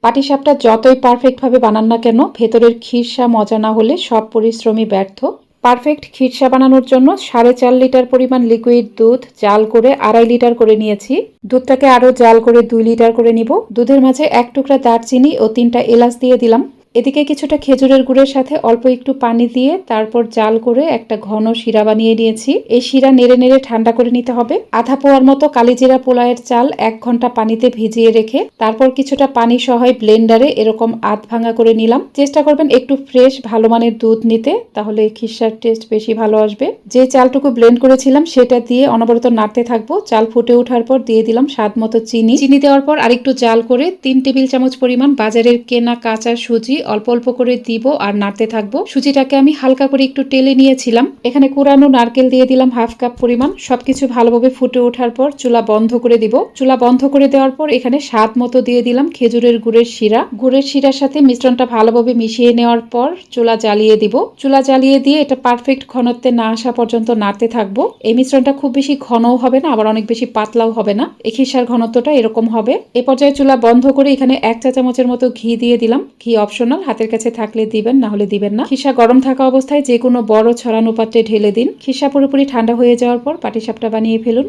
পাটিসাপটা যতই পারফেক্টভাবে বানান না কেন, ভেতরের খিরসা মজা না হলে সব পরিশ্রমই ব্যর্থ। পারফেক্ট খিরসা বানানোর জন্য 4.5 লিটার পরিমাণ লিকুইড দুধ জাল করে 2.5 লিটার করে নিয়েছি। দুধটাকে আরও জাল করে 2 লিটার করে নিব। দুধের মাঝে 1 টুকরা দারচিনি ও 3টা এলাচ দিয়ে দিলাম। এদিকে কিছুটা খেজুরের গুড়ের সাথে অল্প একটু পানি দিয়ে তারপর জাল করে একটা ঘন শিরা বানিয়ে নিয়েছি। এই শিরা নেড়ে নেড়ে ঠান্ডা করে নিতে হবে। আধা পোয়ার মতো কালিজিরা পোলাওয়ের চাল 1 ঘন্টা পানিতে ভিজিয়ে রেখে তারপর কিছুটা পানি সহ ব্লেন্ডারে এরকম আধ ভাঙা করে নিলাম। চেষ্টা করবেন একটু ফ্রেশ ভালো মানের দুধ নিতে, তাহলে খিরসার টেস্ট বেশি ভালো আসবে। যে চালটুকু ব্লেন্ড করেছিলাম সেটা দিয়ে অনবরত নাড়তে থাকবো। চাল ফুটে ওঠার পর দিয়ে দিলাম স্বাদ মতো চিনি। চিনি দেওয়ার পর আরেকটু জাল করে 3 টেবিল চামচ পরিমাণ বাজারের কেনা কাঁচা সুজি অল্প অল্প করে দিব আর নাড়তে থাকবো। সুজিটাকে আমি হালকা করে একটু টেলে নিয়েছিলাম। এখানে কুড়ানো নারকেল দিয়ে দিলাম 1/2 কাপ পরিমাণ। সবকিছু ভালোভাবে ফুটে ওঠার পর চুলা বন্ধ করে দিব। চুলা বন্ধ করে দেওয়ার পর এখানে স্বাদ মতো দিয়ে দিলাম খেজুরের গুড়ের শিরা। গুড়ের শিরার সাথে মিশ্রণটা ভালোভাবে মিশিয়ে নেওয়ার পর চুলা জ্বালিয়ে দিব। চুলা জ্বালিয়ে দিয়ে এটা পারফেক্ট ঘনত্বে না আসা পর্যন্ত নাড়তে থাকবো। এই মিশ্রণটা খুব বেশি ঘনও হবে না, আবার অনেক বেশি পাতলাও হবে না। এই খিরসার ঘনত্বটা এরকম হবে। এ পর্যায়ে চুলা বন্ধ করে এখানে 1 চা চামচের মতো ঘি দিয়ে দিলাম। ঘি অপশনাল, হাতের কাছে থাকলে দিবেন, না হলে দিবেন না। খিরসা গরম থাকা অবস্থায় যে কোনো বড় ছড়ানো পাত্রে ঢেলে দিন। খিরসা পুরোপুরি ঠান্ডা হয়ে যাওয়ার পর পাটিসাপটা বানিয়ে ফেলুন।